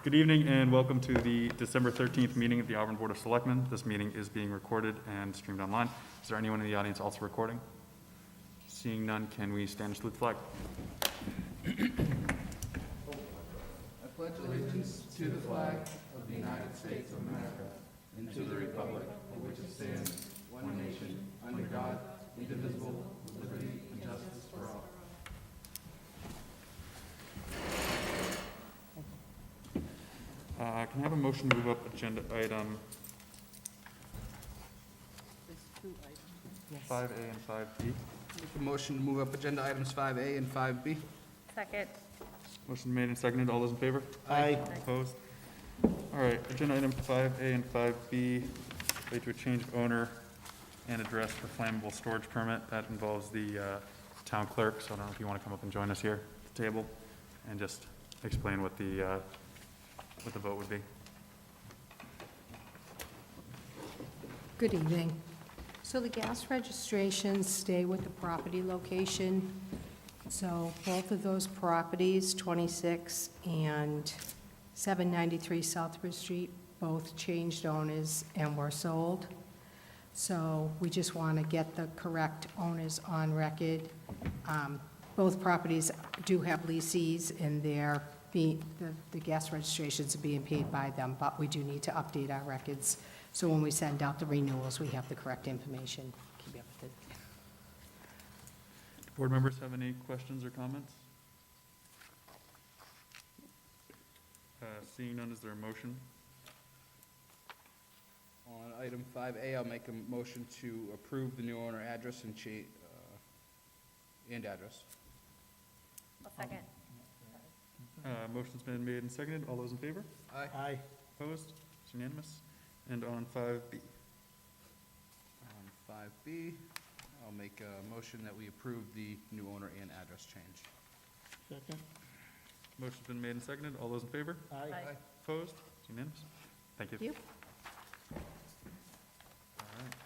Good evening and welcome to the December 13th meeting of the Auburn Board of Selectmen. This meeting is being recorded and streamed online. Is there anyone in the audience also recording? Seeing none, can we stand and salute the flag? I pledge allegiance to the flag of the United States of America and to the republic for which it stands, one nation, under God, indivisible, with liberty and justice for all. Can I have a motion to move up agenda item There's two items. 5A and 5B? Make a motion to move up agenda items 5A and 5B. Second. Motion made and seconded. All those in favor? Aye. Opposed? All right, agenda item 5A and 5B relate to a change of owner and address for flammable storage permit. That involves the town clerk, so I don't know if you want to come up and join us here at the table and just explain what the vote would be. Good evening. So the gas registrations stay with the property location. So both of those properties, 26 and 793 Southbridge Street, both changed owners and were sold. So we just want to get the correct owners on record. Both properties do have leases and the gas registrations are being paid by them, but we do need to update our records. So when we send out the renewals, we have the correct information. Keep you up to date. Board members have any questions or comments? Seeing none, is there a motion? On item 5A, I'll make a motion to approve the new owner address and address. I'll second. Motion's been made and seconded. All those in favor? Aye. Opposed? It's unanimous. And on 5B? On 5B, I'll make a motion that we approve the new owner and address change. Second. Motion's been made and seconded. All those in favor? Aye. Opposed? It's unanimous. Thank you. Thank you. All right.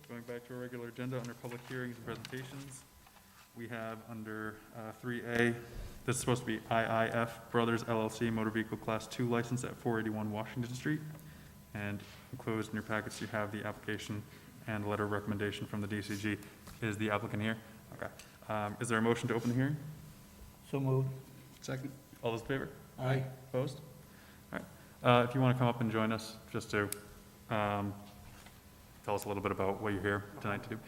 Going back to our regular agenda, under public hearings and presentations, we have under 3A, this is supposed to be IIF Brothers LLC Motor Vehicle Class 2 license at 481 Washington Street. And enclosed in your packets, you have the application and letter of recommendation from the DCG. Is the applicant here? Okay. Is there a motion to open the hearing? So moved. Second. All those in favor? Aye. Opposed? All right. If you want to come up and join us, just to tell us a little bit about what you're here tonight to do.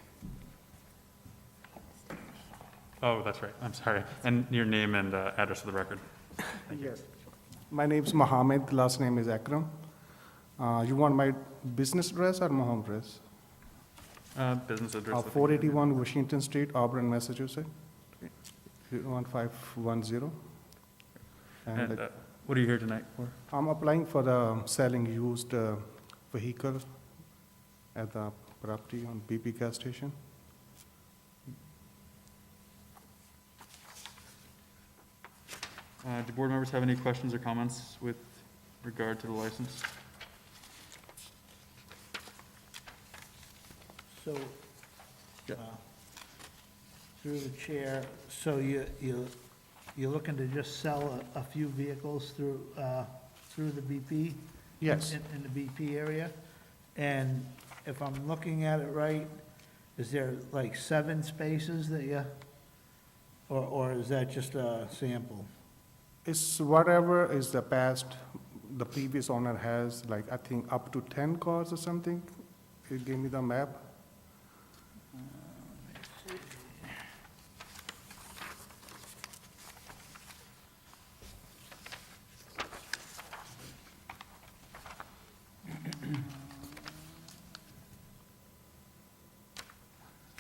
Oh, that's right. I'm sorry. And your name and address of the record. Thank you. Yes. My name is Mohammed, last name is Akram. You want my business address or my home address? Business address. 481 Washington Street, Auburn, Massachusetts, 01510. And what are you here tonight for? I'm applying for the selling used vehicle at the property on BP gas station. Do board members have any questions or comments with regard to the license? So, Yeah. through the chair, so you're looking to just sell a few vehicles through the BP? Yes. In the BP area? And if I'm looking at it right, is there like 7 spaces that or is that just a sample? It's whatever is the previous owner has, like, I think up to 10 cars or something. He gave me the map.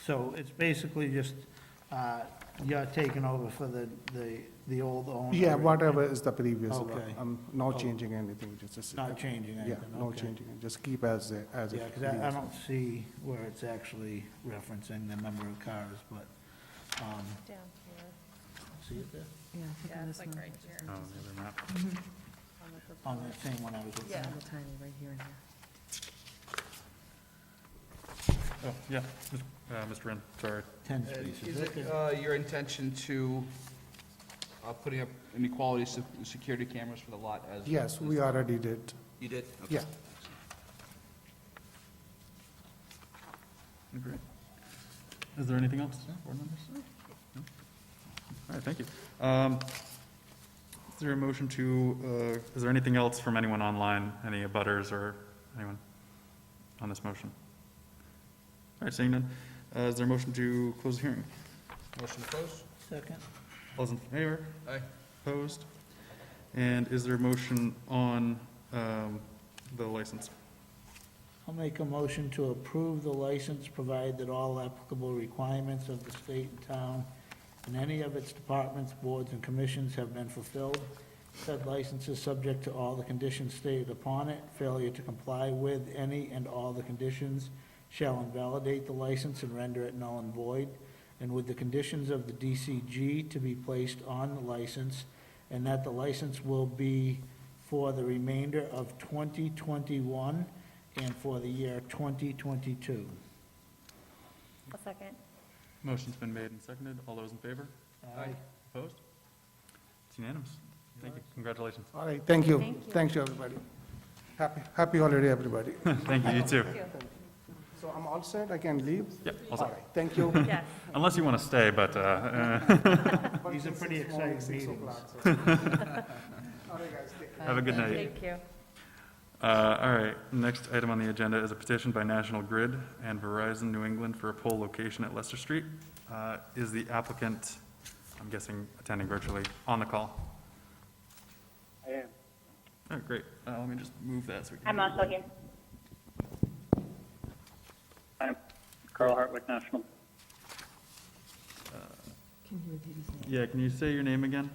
So it's basically just, you're taking over for the old owner? Yeah, whatever is the previous one. Okay. I'm not Oh. changing anything, just. Not changing Yeah, anything? no okay. changing, it. Just keep as it. Yeah, because I don't see where it's actually referencing the number of cars, but, Down here. see it there? Yeah, Yeah, it's like right here. Oh, the other map. On the On proposed. that same one I was looking Yeah. at. little tiny right here and here. Oh, yeah. Mr. Wren, sorry. 10 Is spaces. it Okay. your intention to putting up inequality security cameras for the lot as? Yes, we already did. You did? Okay. Yeah. Great. Is there anything else, board members? No? All right, thank you. Is there a motion to, is there anything else from anyone online, any abutters or anyone on this motion? All right, seeing none, is there a motion to close the hearing? Motion to close? Second? All those in favor? Aye. Opposed? And is there a motion on the license? I'll make a motion to approve the license, provided that all applicable requirements of the state and town and any of its departments, boards, and commissions have been fulfilled. Said license is subject to all the conditions stated upon it. Failure to comply with any and all the conditions shall invalidate the license and render it null and void, and with the conditions of the DCG to be placed on the license, and that the license will be for the remainder of 2021 and for the year 2022. A second. Motion's been made and seconded. All those in favor? Aye. Opposed? It's unanimous. Thank you. Congratulations. All right, thank you. Thank you. Thank you, everybody. Happy holiday, everybody. Thank you, you too. So I'm all set, I can leave? Yep, all All set. right, thank you. Yes. Unless you want to stay, but, These are pretty exciting meetings. All right, guys, take care. have a good night. Thank you. All right, next item on the agenda is a petition by National Grid and Verizon New England for a pole location at Leicester Street. Is the applicant, I'm guessing attending virtually, on the call? I am. Oh, great. Let me just move that so we can. I'm also here. I'm Carl Hartwick, National. Can you repeat his name? Yeah, can you say your name again?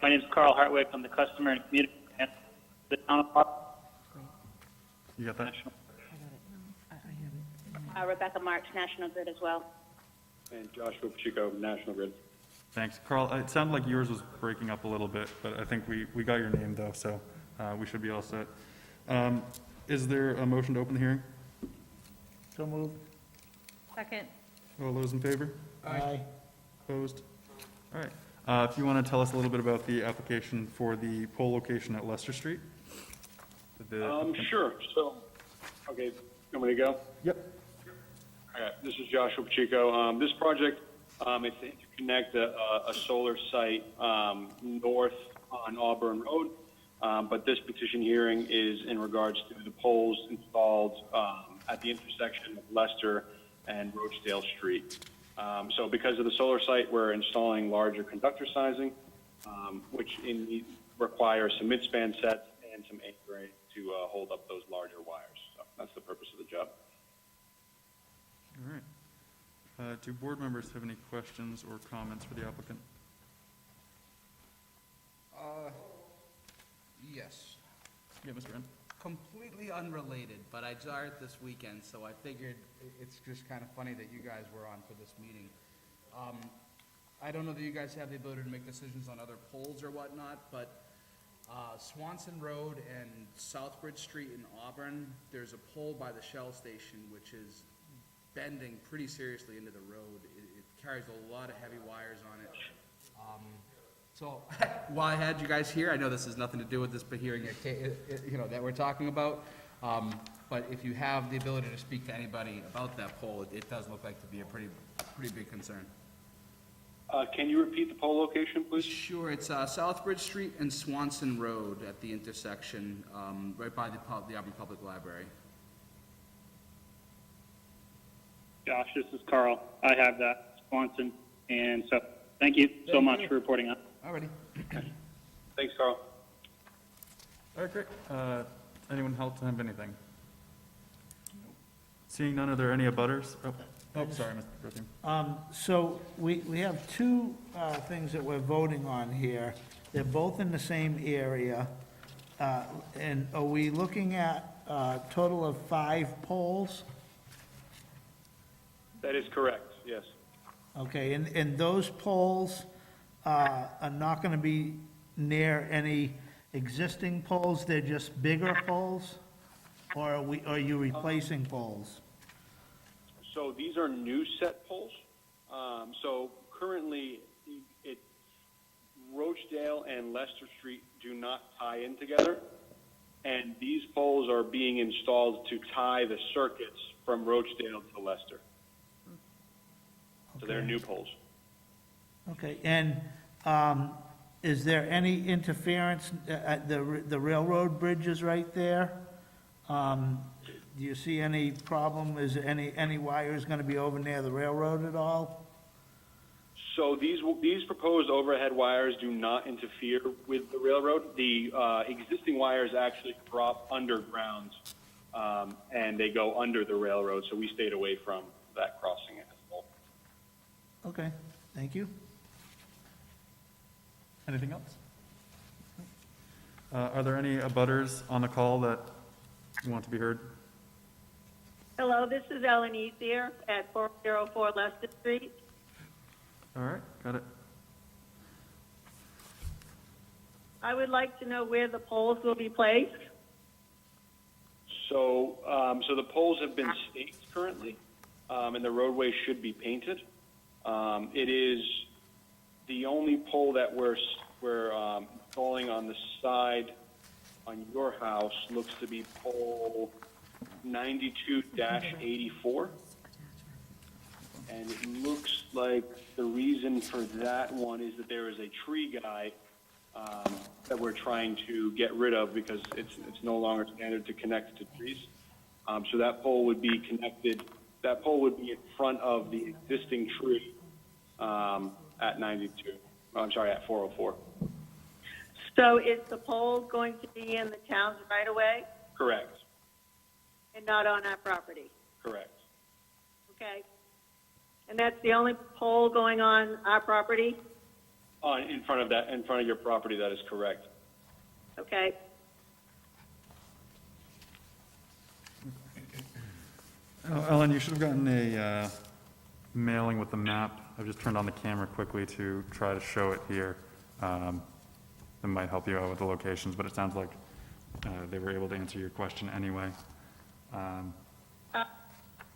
My name is Carl Hartwick. I'm the customer and community manager of the town of Hartwick. You got that? National. Rebecca March, National Grid as well. And Joshua Pacheco, National Grid. Thanks. Carl, it sounded like yours was breaking up a little bit, but I think we got your name though, so we should be all set. Is there a motion to open the hearing? So moved. Second. All those in favor? Aye. Opposed? All right. If you want to tell us a little bit about the application for the pole location at Leicester Street? Sure. So, okay, you want me to go? Yep. All right, this is Joshua Pacheco. This project, it's to interconnect a solar site north on Auburn Road, but this petition hearing is in regards to the poles installed at the intersection of Leicester and Rochdale Street. So because of the solar site, we're installing larger conductor sizing, which requires some midspan sets and some anchoring to hold up those larger wires. So that's the purpose of the job. All right. Do board members have any questions or comments for the applicant? Yes. Yeah, Mr. Wren? Completely unrelated, but I saw it this weekend, so I figured it's just kind of funny that you guys were on for this meeting. I don't know that you guys have the ability to make decisions on other polls or whatnot, but Swanson Road and Southbridge Street in Auburn, there's a pole by the Shell station which is bending pretty seriously into the road. It carries a lot of heavy wires on it. So while I had you guys here, I know this has nothing to do with this hearing, that we're talking about. But if you have the ability to speak to anybody about that pole, it does look like to be a pretty big concern. Can you repeat the pole location, please? Sure, it's Southbridge Street and Swanson Road at the intersection, right by the Auburn Public Library. Josh, this is Carl. I have that, Swanson. And so, thank you so Thank much you. for reporting on. Alrighty. Thanks, Carl. All right, great. Anyone else have anything? Seeing none, are there any abutters? Oh, sorry, Mr. Bertheum. So we have two things that we're voting on here. They're both in the same area. And are we looking at a total of 5 poles? That is correct, yes. Okay, and those poles are not going to be near any existing poles? They're just bigger poles? Or are you replacing poles? So these are new set poles. So currently, Rochdale and Leicester Street do not tie in together, and these poles are being installed to tie the circuits from Rochdale to Leicester. So they're Okay. new poles. Okay, and is there any interference, the railroad bridge is right there? Do you see any problem, is there any wires gonna be over near the railroad at all? So these proposed overhead wires do not interfere with the railroad. The existing wires actually drop underground, and they go under the railroad, so we stayed away from that crossing as well. Okay, thank you. Anything else? Are there any abutters on the call that want to be heard? Hello, this is Ellen Ethier at 404 Leicester Street. All right, got it. I would like to know where the poles will be placed. So the poles have been staked currently, and the roadway should be painted. It is the only pole that we're installing on the side on your house looks to be pole 92-84. And it looks like the reason for that one is that there is a tree guy that we're trying to get rid of because it's no longer standard to connect to trees. So that pole would be connected, that pole would be in front of the existing tree at 92. I'm sorry, at 404. So is the pole going to be in the town's right of way Correct, and not on our property? correct. Okay. And that's the only pole going on our property? In front of your property, that is correct. Okay. Ellen, you should have gotten a mailing with the map. I've just turned on the camera quickly to try to show it here. That might help you out with the locations, but it sounds like they were able to answer your question anyway.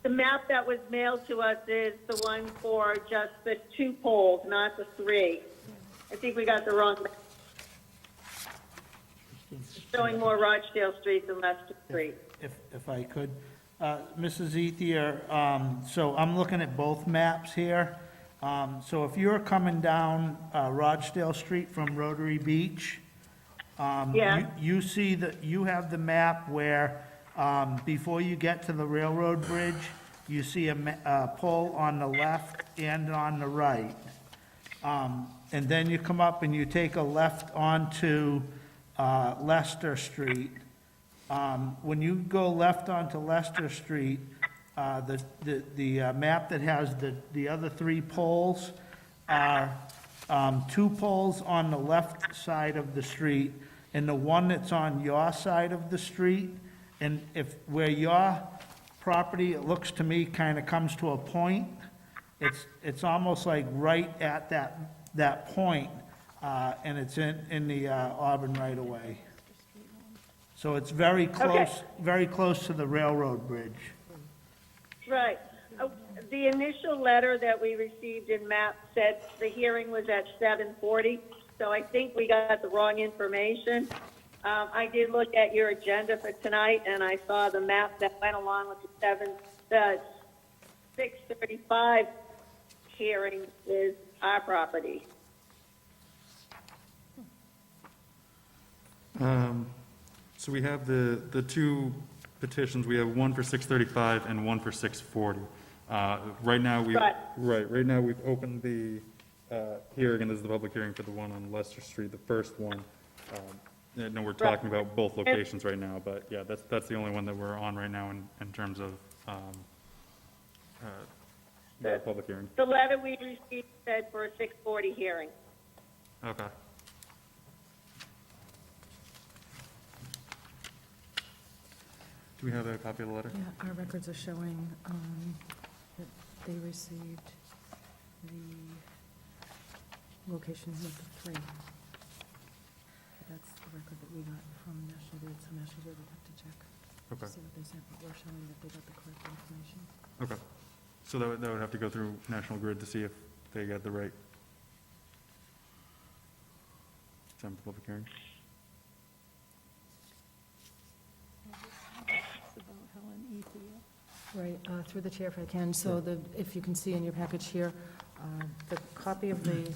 The map that was mailed to us is the one for just the 2 poles, not the 3. I think we got the wrong map. It's showing more Rochdale Street than Leicester Street. If I could. Mrs. Ethier, so I'm looking at both maps here. So if you're coming down Rochdale Street from Rotary Beach, Yeah. you see that you have the map where before you get to the railroad bridge, you see a pole on the left and on the right. And then you come up and you take a left onto Leicester Street. When you go left onto Leicester Street, the map that has the other 3 poles are 2 poles on the left side of the street and the one that's on your side of the street. And where your property, it looks to me, kind of comes to a point, it's almost like right at that point, and it's in the Auburn right away. So it's very close to the railroad bridge. Right. The initial letter that we received in MAP said the hearing was at 7:40, so I think we got the wrong information. I did look at your agenda for tonight, and I saw the map that went along with the 6:35 hearing is our property. So we have the 2 petitions. We have one for 635 and one for 640. Right now, right now, we've opened the hearing, and this is the public hearing for the one on Leicester Street, the first one. I know we're talking about both locations right now, but yeah, that's the only one that we're on right now in terms of the public hearing. The letter we received said for a 6:40 hearing. Okay. Do we have a copy of the letter? Yeah, our records are showing that they received the locations of the 3. That's the record that we got from National Grid, so National Grid would have to check Okay. to see what they sent, but we're showing that they got the correct information. Okay. So that would have to go through National Grid to see if they got the right time for public hearing. Right, through the chair if I can. So if you can see in your package here, the copy of the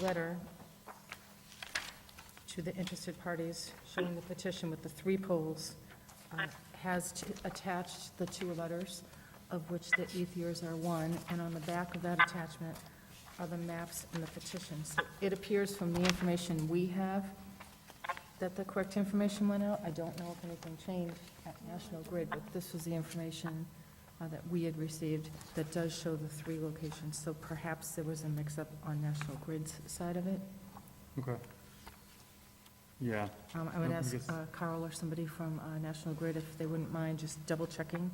letter to the interested parties showing the petition with the 3 polls has attached the 2 letters, of which the Ethiers are one, and on the back of that attachment are the maps and the petitions. It appears from the information we have that the correct information went out. I don't know if anything changed at National Grid, but this was the information that we had received that does show the 3 locations. So perhaps there was a mix-up on National Grid's side of it. Okay. Yeah. I would I ask guess- Carl or somebody from National Grid if they wouldn't mind just double-checking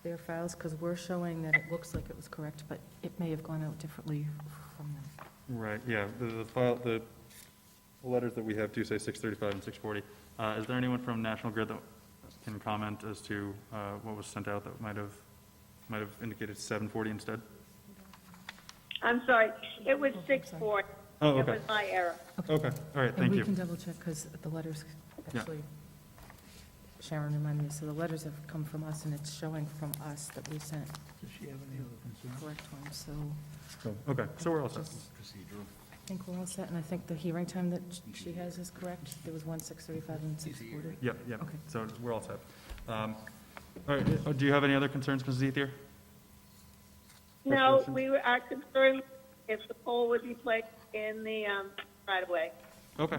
their files, because we're showing that it looks like it was correct, but it may have gone out differently from them. Right, yeah, the letters that we have do say 635 and 640. Is there anyone from National Grid that can comment as to what was sent out that might have indicated 740 instead? I'm sorry, it was 640. Oh, It okay. was my error. Okay, all right, And thank we you. can double-check, because the letters, Yeah. actually, Sharon reminded me, so the letters have come from us, and it's showing from us that we sent Does she have any other concerns? correct ones, so Okay, so we're all set. I think we're all set, and I think the hearing time that she has is correct. There was 6:35 and 6:40. Yep, yep, Okay. so we're all set. All right, do you have any other concerns, Mrs. Ethier? No, Questions? are concerned if the pole would be placed in the right-of-way. Okay,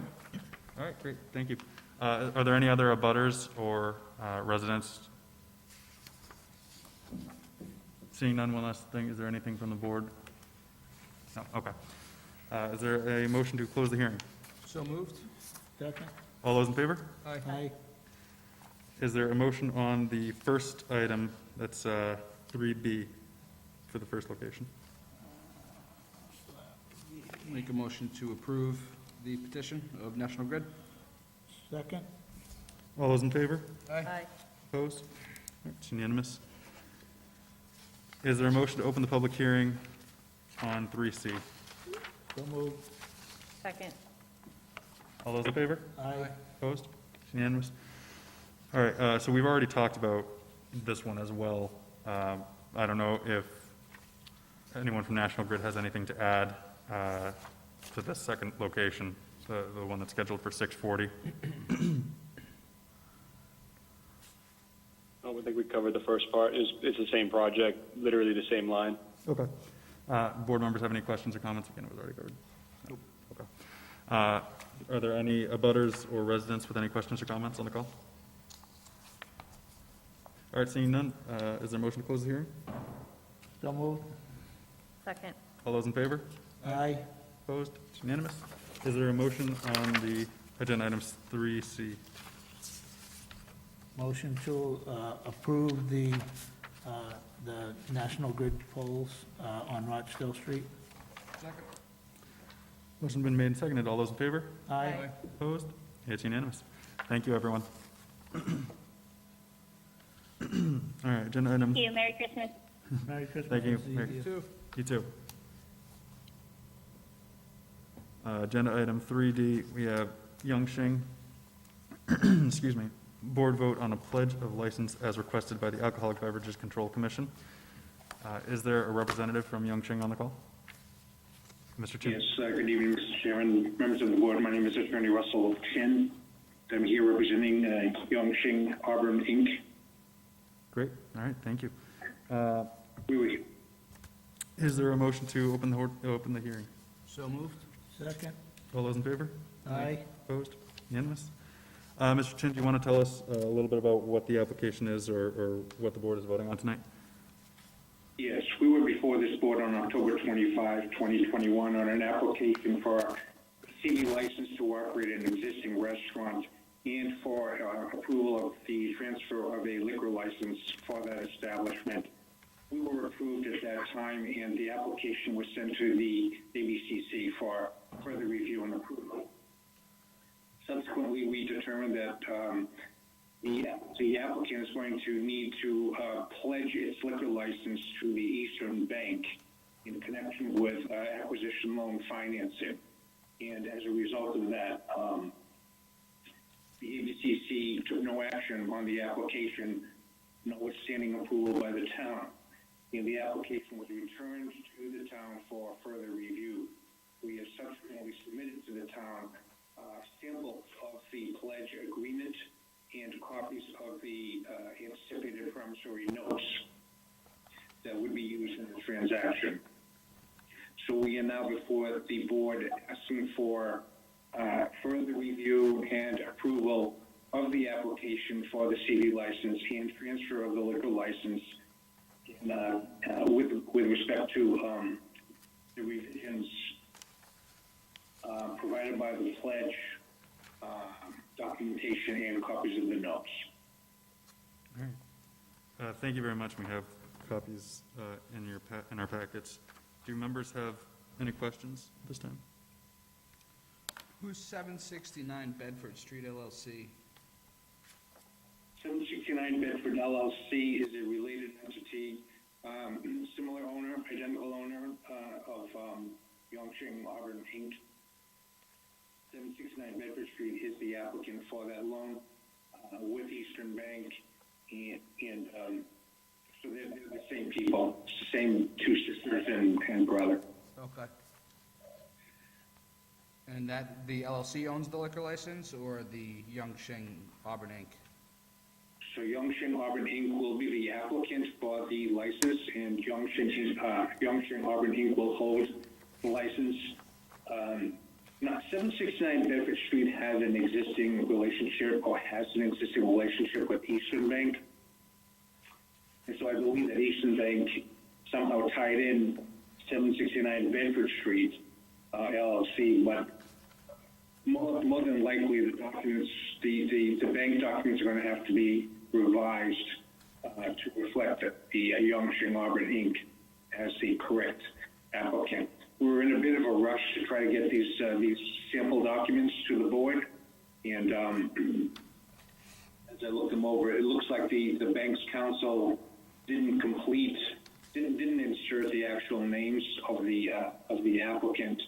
all right, great, thank you. Are there any other abutters or residents? Seeing none, one last thing, is there anything from the board? No, okay. Is there a motion to close the hearing? So moved? Second? All those in favor? Aye. Is there a motion on the first item, that's 3B, for the first location? Make a motion to approve the petition of National Grid. Second? All those in favor? Aye. Opposed? All right, it's unanimous. Is there a motion to open the public hearing on 3C? So moved. Second. All those in favor? Aye. Opposed? It's unanimous. All right, so we've already talked about this one as well. I don't know if anyone from National Grid has anything to add to this second location, the one that's scheduled for 6:40. I think we covered the first part. It's the same project, literally the same line. Okay. Board members have any questions or comments? Again, it was already covered. Nope. Okay. Are there any abutters or residents with any questions or comments on the call? All right, seeing none, is there a motion to close the hearing? So moved. Second. All those in favor? Aye. Opposed? It's unanimous. Is there a motion on the agenda items 3C? Motion to approve the National Grid polls on Rochdale Street. Motion been made and seconded. All those in favor? Aye. Opposed? It's unanimous. Thank you, everyone. All right, agenda item, Thank you. Merry Christmas. Merry Christmas. Thank you. Mrs. Merry- Ethier. you too. Agenda item 3D, we have Yongxing, excuse me, board vote on a pledge of license as requested by the Alcoholic Beverages Control Commission. Is there a representative from Yongxing on the call? Mr. Chu? Yes, good evening, Mr. Chairman, members of the board. My name is Attorney Russell Chin. I'm here representing Yongxing Auburn, Inc. Great, all right, thank you. We were Is there a motion to open the hearing? So moved? Second? All those in favor? Aye. Opposed? Unanimous? Mr. Chin, do you want to tell us a little bit about what the application is or what the board is voting on tonight? Yes, we were before this board on October 25, 2021, on an application for a city license to operate an existing restaurant and for approval of the transfer of a liquor license for that establishment. We were approved at that time, and the application was sent to the ABCC for further review and approval. Subsequently, we determined that the applicant is going to need to pledge its liquor license to the Eastern Bank in connection with acquisition loan financing. And as a result of that, the ABCC took no action on the application, notwithstanding approval by the town. And the application was returned to the town for further review. We have subsequently submitted to the town samples of the pledge agreement and copies of the anticipated promissory notes that would be used in the transaction. So we are now before the board asking for further review and approval of the application for the CD license and transfer of the liquor license with respect to the revisions provided by the pledge, documentation, and copies of the notes. All right. Thank you very much. We have copies in our packets. Do members have any questions this time? Who's 769 Bedford Street LLC? 769 Bedford LLC is a related entity, similar owner, identical owner of Yongqing Auburn Inc. 769 Bedford Street is the applicant for that loan with Eastern Bank, and so they're the same people, same two sisters and brother. Okay. And that, the LLC owns the liquor license, or the Yongqing Auburn Inc.? So Yongqing Auburn Inc. will be the applicant for the license, and Yongqing Auburn Inc. will hold the license. Now, 769 Bedford Street has an existing relationship, or has an existing relationship with Eastern Bank. And so I believe that Eastern Bank somehow tied in 769 Bedford Street LLC, but more than likely the documents, the bank documents are going to have to be revised to reflect that the Yongqing Auburn Inc. as the correct applicant. We're in a bit of a rush to try to get these sample documents to the board, and as I look them over, it looks like the bank's counsel didn't insert the actual names of the applicant.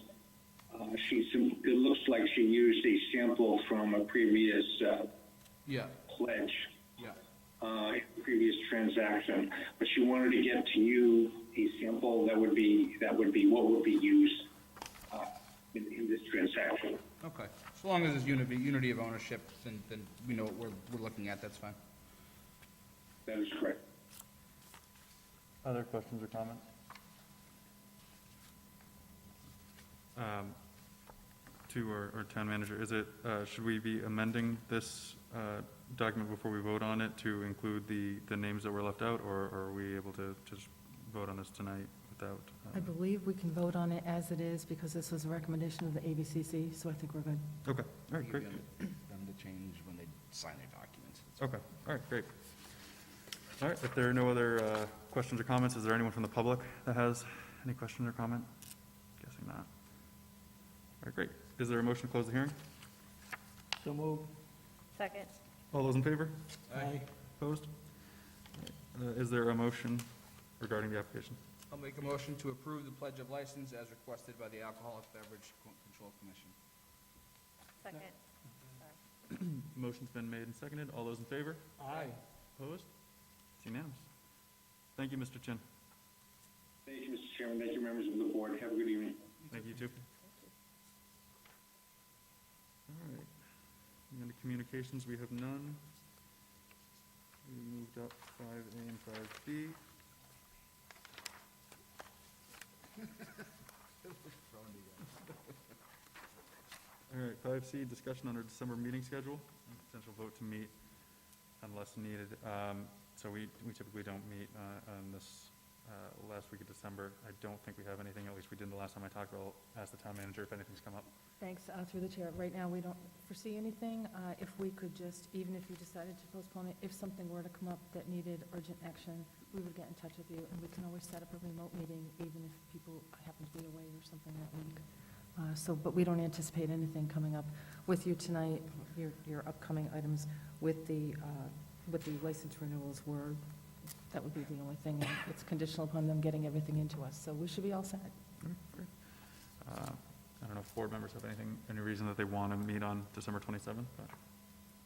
It looks like she used a sample from a previous pledge, previous transaction, but she wanted to get to you a sample that would be what would be used in this transaction. Okay. So long as there's unity of ownership, then we know what we're looking at, that's fine. That is correct. Other questions or comments? To our town manager, is it, should we be amending this document before we vote on it to include the names that were left out, or are we able to just vote on this tonight without? I believe we can vote on it as it is, because this was a recommendation of the ABCC, so I think we're good. Okay, all right, great. Them to change when they sign their documents. Okay, all right, great. All right, if there are no other questions or comments, is there anyone from the public that has any questions or comment? Guessing not. All right, great. Is there a motion to close the hearing? So moved. Second. All those in favor? Aye. Opposed? Is there a motion regarding the application? I'll make a motion to approve the pledge of license as requested by the Alcoholic Beverage Control Commission. Second. Motion's been made and seconded. All those in favor? Aye. Opposed? It's unanimous. Thank you, Mr. Chin. Thank you, Mr. Chairman. Thank you, members of the board. Have a good evening. Thank you, too. All right. And the communications, we have none. We moved up 5A and 5B. All right, 5C, discussion on our December meeting schedule, and potential vote to meet unless needed. So we typically don't meet on this last week of December. I don't think we have anything, at least we didn't the last time I talked. I'll ask the town manager if anything's come up. Thanks, through the chair. Right now, we don't foresee anything. If we could just, even if you decided to postpone it, if something were to come up that needed urgent action, we would get in touch with you, and we can always set up a remote meeting, even if people happen to be away or something that week. But we don't anticipate anything coming up with you tonight, your upcoming items with the license renewals were, that would be the only thing. And it's conditional upon them getting everything into us, so we should be all set. Great. I don't know if board members have any reason that they want to meet on December 27th, but.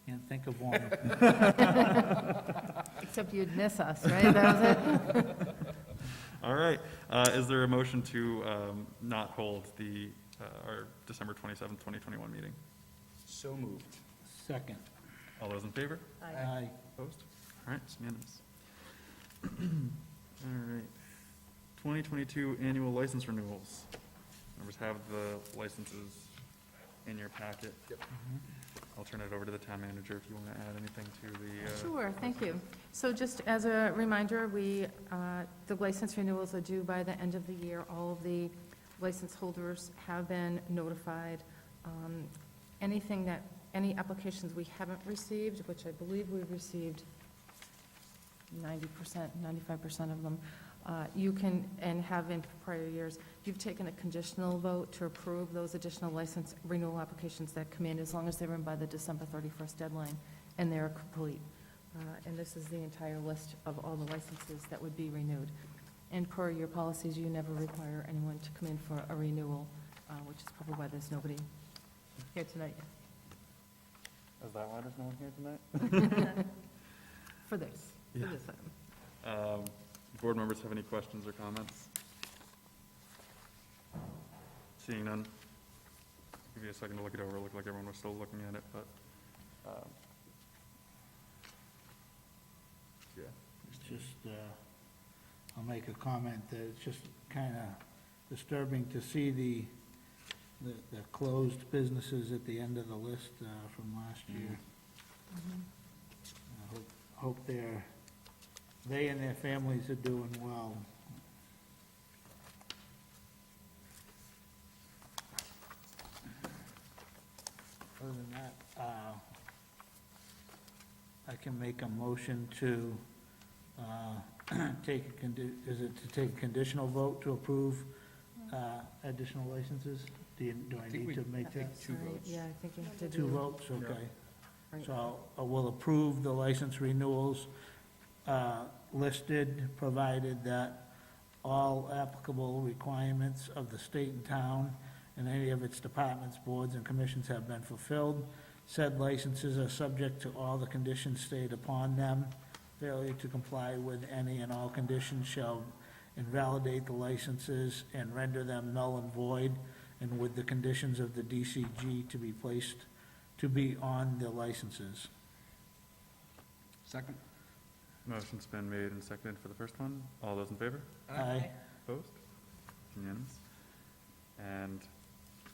Can't think of one. Except you'd miss us, right? That was it? All right. Is there a motion to not hold our December 27th, 2021 meeting? So moved. Second. All those in favor? Aye. Opposed? All right, it's unanimous. All right. 2022 annual license renewals. Members have the licenses in your packet. Yep. I'll turn it over to the town manager if you want to add anything to the. Sure, thank you. So just as a reminder, the license renewals are due by the end of the year. All of the license holders have been notified. Any applications we haven't received, which I believe we've received 90%, 95% of them, you can, and have in prior years, you've taken a conditional vote to approve those additional license renewal applications that come in, as long as they're in by the December 31st deadline, and they're complete. And this is the entire list of all the licenses that would be renewed. And per your policies, you never require anyone to come in for a renewal, which is probably why there's nobody here tonight. Is that why there's no one here tonight? For this item. Board members have any questions or comments? Seeing none. Give you a second to look it over. It looked like everyone was still looking at it, but, yeah. It's just, I'll make a comment that it's just kind of disturbing to see the closed businesses at the end of the list from last year. I hope they and their families are doing well. Other than that, I can make a motion to take a conditional vote to approve additional licenses? Do I think need to make take that? two votes. Yeah, I think you have to do. Two votes, okay. Right. So we'll approve the license renewals listed, provided that all applicable requirements of the state and town and any of its departments, boards, and commissions have been fulfilled. Said licenses are subject to all the conditions stated upon them. Failure to comply with any and all conditions shall invalidate the licenses and render them null and void, and with the conditions of the DCG to be placed, to be on the licenses. Second? Motion's been made and seconded for the first one. All those in favor? Aye. Opposed? Unanimous. And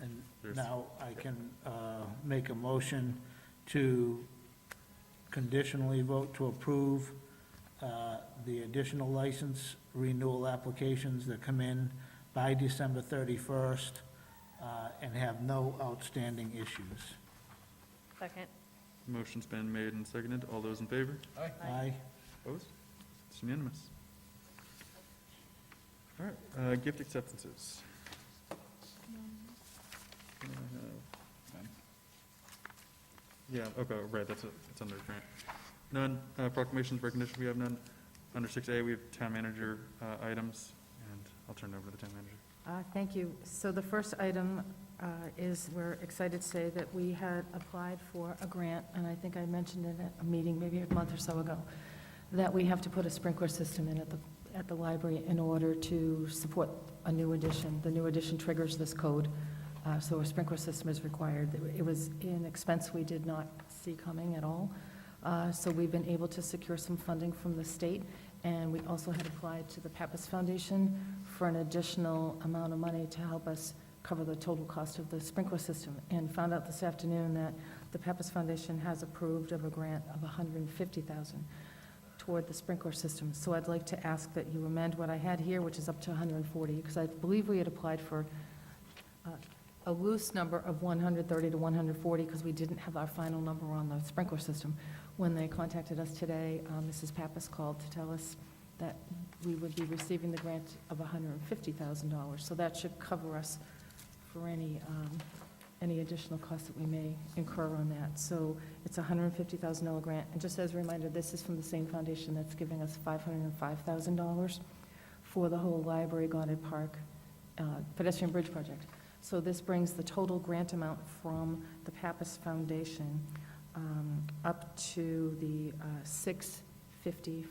And There's- now I can make a motion to conditionally vote to approve the additional license renewal applications that come in by December 31st and have no outstanding issues. Second. motion's been made and seconded. All those in favor? Aye. Opposed? It's unanimous. All right, gift acceptances. Yeah, okay, right, that's it, it's under grant. None, proclamations, recognition, we have none. Under 6A, we have town manager items, and I'll turn it over to the town manager. Thank you. So the first item is, we're excited to say that we had applied for a grant, and I think I mentioned it at a meeting maybe a month or so ago, that we have to put a sprinkler system in at the library in order to support a new addition. The new addition triggers this code, so a sprinkler system is required. It was an expense we did not see coming at all. So we've been able to secure some funding from the state, and we also had applied to the Pappas Foundation for an additional amount of money to help us cover the total cost of the sprinkler system, and found out this afternoon that the Pappas Foundation has approved of a grant of $150,000 toward the sprinkler system. So I'd like to ask that you amend what I had here, which is up to $140,000, because I believe we had applied for a loose number of $130,000 to $140,000, because we didn't have our final number on the sprinkler system. When they contacted us today, Mrs. Pappas called to tell us that we would be receiving the grant of $150,000. So that should cover us for any additional costs that we may incur on that. So it's a $150,000 grant. And just as a reminder, this is from the same foundation that's giving us $505,000 for the whole Library Goddard Park pedestrian bridge project. So this brings the total grant amount from the Pappas Foundation up to the $655.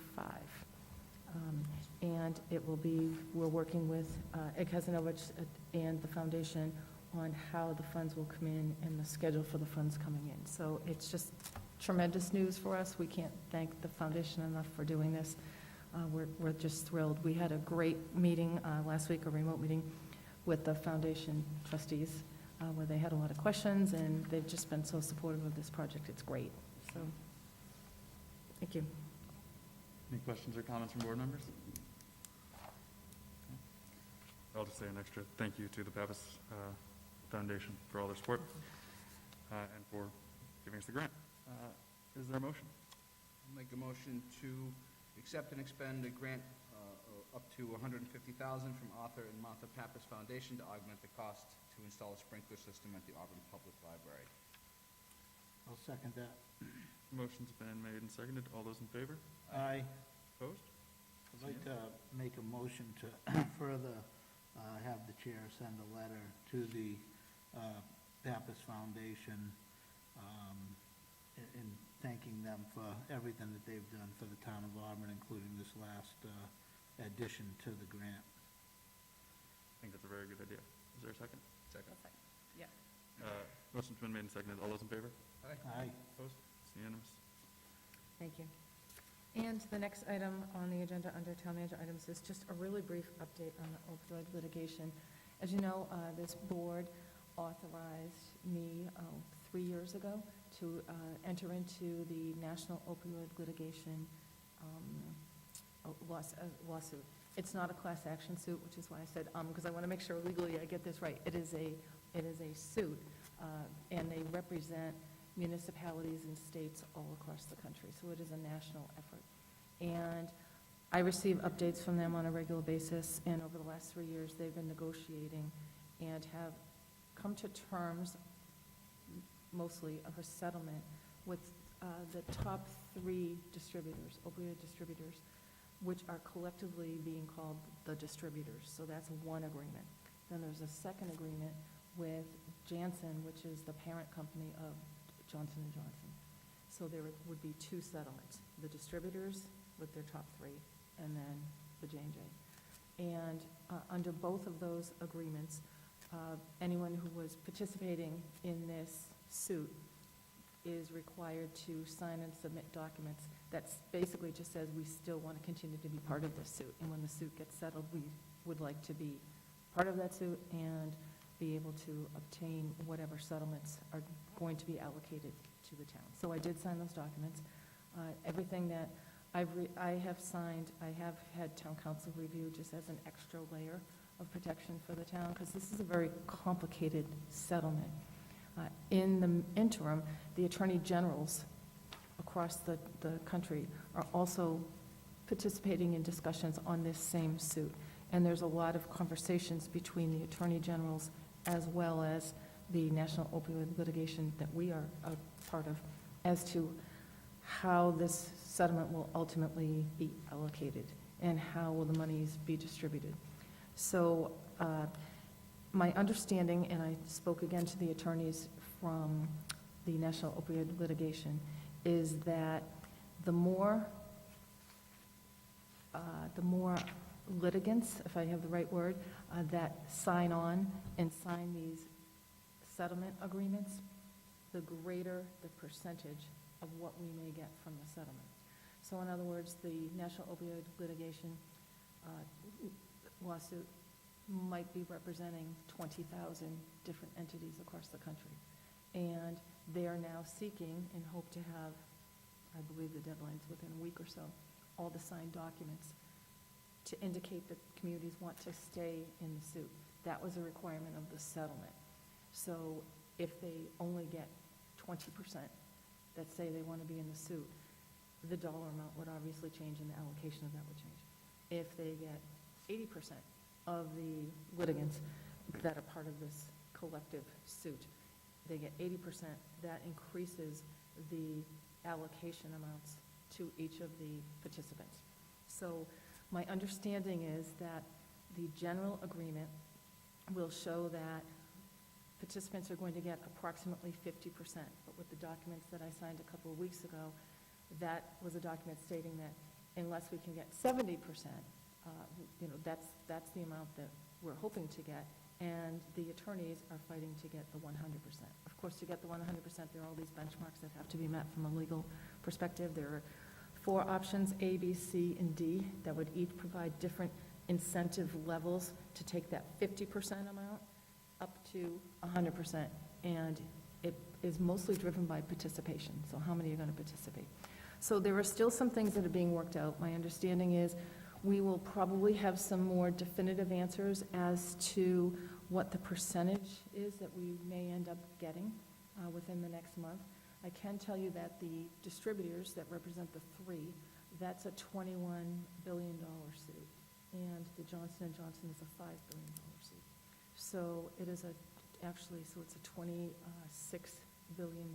And it will be, we're working with Ed Kazanovich and the foundation on how the funds will come in and the schedule for the funds coming in. So it's just tremendous news for us. We can't thank the foundation enough for doing this. We're just thrilled. We had a great meeting last week, a remote meeting with the foundation trustees, where they had a lot of questions, and they've just been so supportive of this project. It's great. So, thank you. Any questions or comments from board members? I'll just say an extra thank you to the Pappas Foundation for all their support and for giving us the grant. Is there a motion? I'll make a motion to accept and expend a grant up to $150,000 from Arthur and Martha Pappas Foundation to augment the cost to install a sprinkler system at the Auburn Public Library. I'll second that. Motion's been made and seconded. All those in favor? Aye. Opposed? I'd like to make a motion to further have the chair send a letter to the Pappas Foundation in thanking them for everything that they've done for the town of Auburn, including this last addition to the grant. I think that's a very good idea. Is there a second? Second. Yeah. Motion's been made and seconded. All those in favor? Aye. Opposed? It's unanimous. Thank you. And the next item on the agenda under town manager items is just a really brief update on the opioid litigation. As you know, this board authorized me 3 years ago to enter into the National Opioid Litigation lawsuit. It's not a class action suit, which is why I said, because I want to make sure legally I get this right. It is a suit, and they represent municipalities and states all across the country. So it is a national effort. And I receive updates from them on a regular basis, and over the last 3 years, they've been negotiating and have come to terms, mostly of a settlement, with the top 3 distributors, opioid distributors, which are collectively being called the distributors. So that's one agreement. Then there's a second agreement with Janssen, which is the parent company of Johnson & Johnson. So there would be 2 settlements, the distributors with their top 3, and then the J&J. And under both of those agreements, anyone who was participating in this suit is required to sign and submit documents that basically just says we still want to continue to be part of this suit. And when the suit gets settled, we would like to be part of that suit and be able to obtain whatever settlements are going to be allocated to the town. So I did sign those documents. Everything that I have signed, I have had town council review just as an extra layer of protection for the town, because this is a very complicated settlement. In the interim, the attorney generals across the country are also participating in discussions on this same suit. And there's a lot of conversations between the attorney generals as well as the National Opioid Litigation that we are a part of as to how this settlement will ultimately be allocated and how will the monies be distributed. So my understanding, and I spoke again to the attorneys from the National Opioid Litigation, is that the more litigants, if I have the right word, that sign on and sign these settlement agreements, the greater the percentage of what we may get from the settlement. So in other words, the National Opioid Litigation lawsuit might be representing 20,000 different entities across the country. And they are now seeking, and hope to have, I believe the deadline's within a week or so, all the signed documents to indicate that communities want to stay in the suit. That was a requirement of the settlement. So if they only get 20% that say they want to be in the suit, the dollar amount would obviously change and the allocation of that would change. If they get 80% of the litigants that are part of this collective suit. They get 80%. That increases the allocation amounts to each of the participants. So my understanding is that the general agreement will show that participants are going to get approximately 50%. But with the documents that I signed a couple of weeks ago, that was a document stating that unless we can get 70%, that's the amount that we're hoping to get, and the attorneys are fighting to get the 100%. Of course, to get the 100%, there are all these benchmarks that have to be met from a legal perspective. There are 4 options, A, B, C, and D, that would each provide different incentive levels to take that 50% amount up to 100%, and it is mostly driven by participation, so how many are going to participate. So there are still some things that are being worked out. My understanding is we will probably have some more definitive answers as to what the percentage is that we may end up getting within the next month. I can tell you that the distributors that represent the 3, that's a $21 billion suit, and the Johnson & Johnson is a $5 billion suit. So it is it's a $26 billion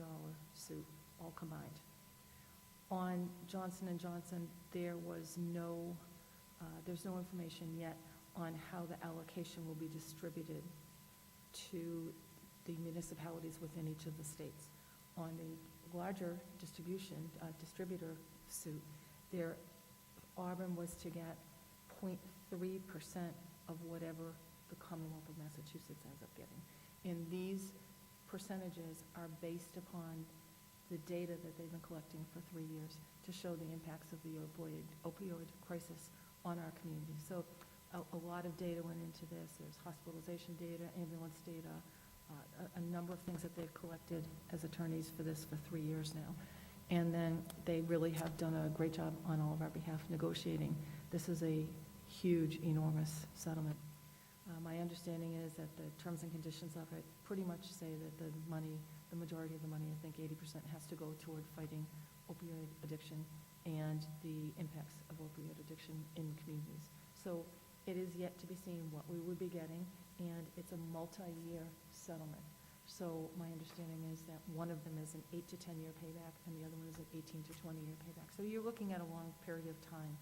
suit, all combined. On Johnson & Johnson, there's no information yet on how the allocation will be distributed to the municipalities within each of the states. On the larger distributor suit, Auburn was to get 0.3% of whatever the Commonwealth of Massachusetts ends up getting. And these percentages are based upon the data that they've been collecting for 3 years to show the impacts of the opioid crisis on our community. So a lot of data went into this. There's hospitalization data, ambulance data, a number of things that they've collected as attorneys for this for 3 years now. And then they really have done a great job on all of our behalf negotiating. This is a huge, enormous settlement. My understanding is that the terms and conditions of it pretty much say that the majority of the money, I think 80%, has to go toward fighting opioid addiction and the impacts of opioid addiction in communities. So it is yet to be seen what we would be getting, and it's a multi-year settlement. So my understanding is that one of them is an 8 to 10 year payback, and the other one is an 18 to 20 year payback. So you're looking at a long period of time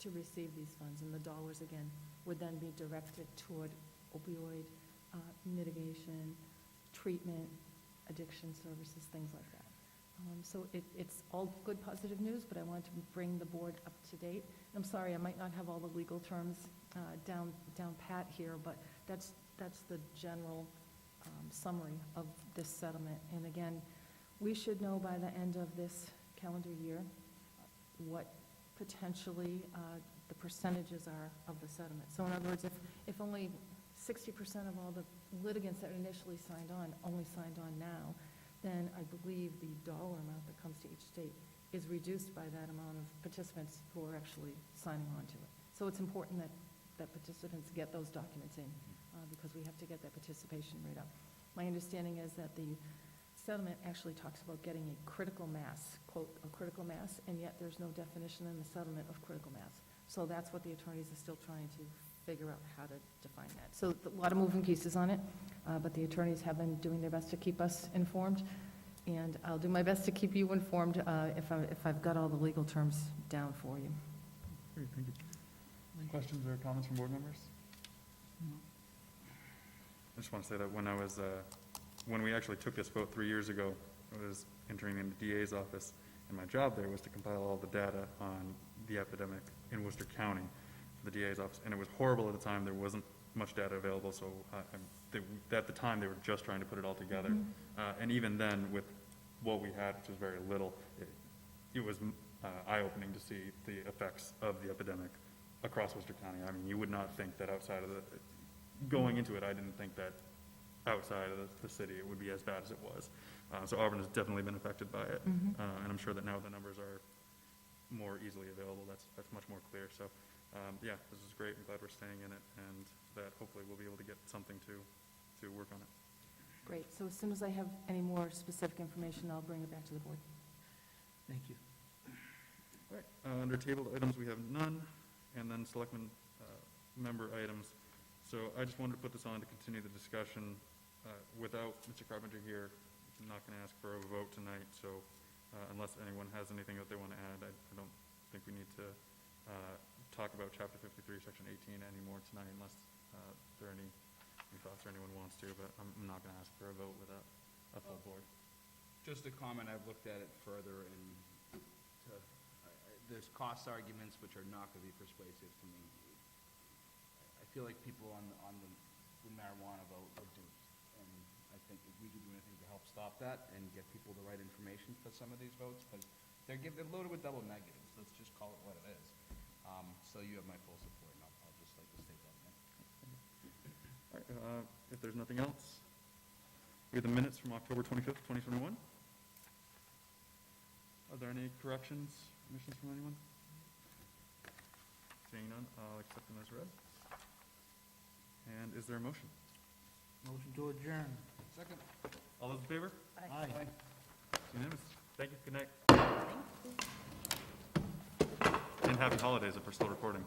to receive these funds, and the dollars, again, would then be directed toward opioid mitigation, treatment, addiction services, things like that. So it's all good, positive news, but I wanted to bring the board up to date. I'm sorry, I might not have all the legal terms down pat here, but that's the general summary of this settlement. And again, we should know by the end of this calendar year what potentially the percentages are of the settlement. So in other words, if only 60% of all the litigants that initially signed on only signed on now, then I believe the dollar amount that comes to each state is reduced by that amount of participants who are actually signing on to it. So it's important that participants get those documents in because we have to get that participation rate up. My understanding is that the settlement actually talks about getting a critical mass, quote, a critical mass, and yet there's no definition in the settlement of critical mass. So that's what the attorneys are still trying to figure out how to define that. So a lot of moving pieces on it, but the attorneys have been doing their best to keep us informed, and I'll do my best to keep you informed if I've got all the legal terms down for you. Great, thank you. Any questions or comments from board members? I just want to say that when we actually took this vote 3 years ago, I was entering in the DA's office, and my job there was to compile all the data on the epidemic in Worcester County for the DA's office, and it was horrible at the time. There wasn't much data available, so at the time, they were just trying to put it all together. And even then, with what we had, which was very little, it was eye-opening to see the effects of the epidemic across Worcester County. I mean, you would not think that outside of going into it, I didn't think that outside of the city it would be as bad as it was. So Auburn has definitely been affected by it, and I'm sure that now the numbers are more easily available. That's much more clear. So yeah, this is great. I'm glad we're staying in it, and that hopefully we'll be able to get something to work on it. Great. So as soon as I have any more specific information, I'll bring it back to the board. Thank you. All right. Under tabled items, we have none, and then selectmen member items. So I just wanted to put this on to continue the discussion Without Mr. Carpenter here, I'm not going to ask for a vote tonight, so unless anyone has anything that they want to add, I don't think we need to talk about Chapter 53, Section 18 anymore tonight unless there are any thoughts or anyone wants to, but I'm not going to ask for a vote without a full board. Just a comment, I've looked at it further, and there's cost arguments which are not going to be persuasive to me. I feel like people on the marijuana vote reduced, and I think if we could do anything to help stop that and get people the right information for some of these votes, because they're loaded with double negatives, let's just call it what it is. So you have my full support, and I'll just like to state that again. All right, if there's nothing else, we have the minutes from October 25th, 2021. Are there any corrections, omissions from anyone? Seeing none, I'll accept them as read. And is there a motion? Motion to adjourn. Second. All those in favor? Aye. Unanimous. Thank you, good night. And happy holidays if we're still recording.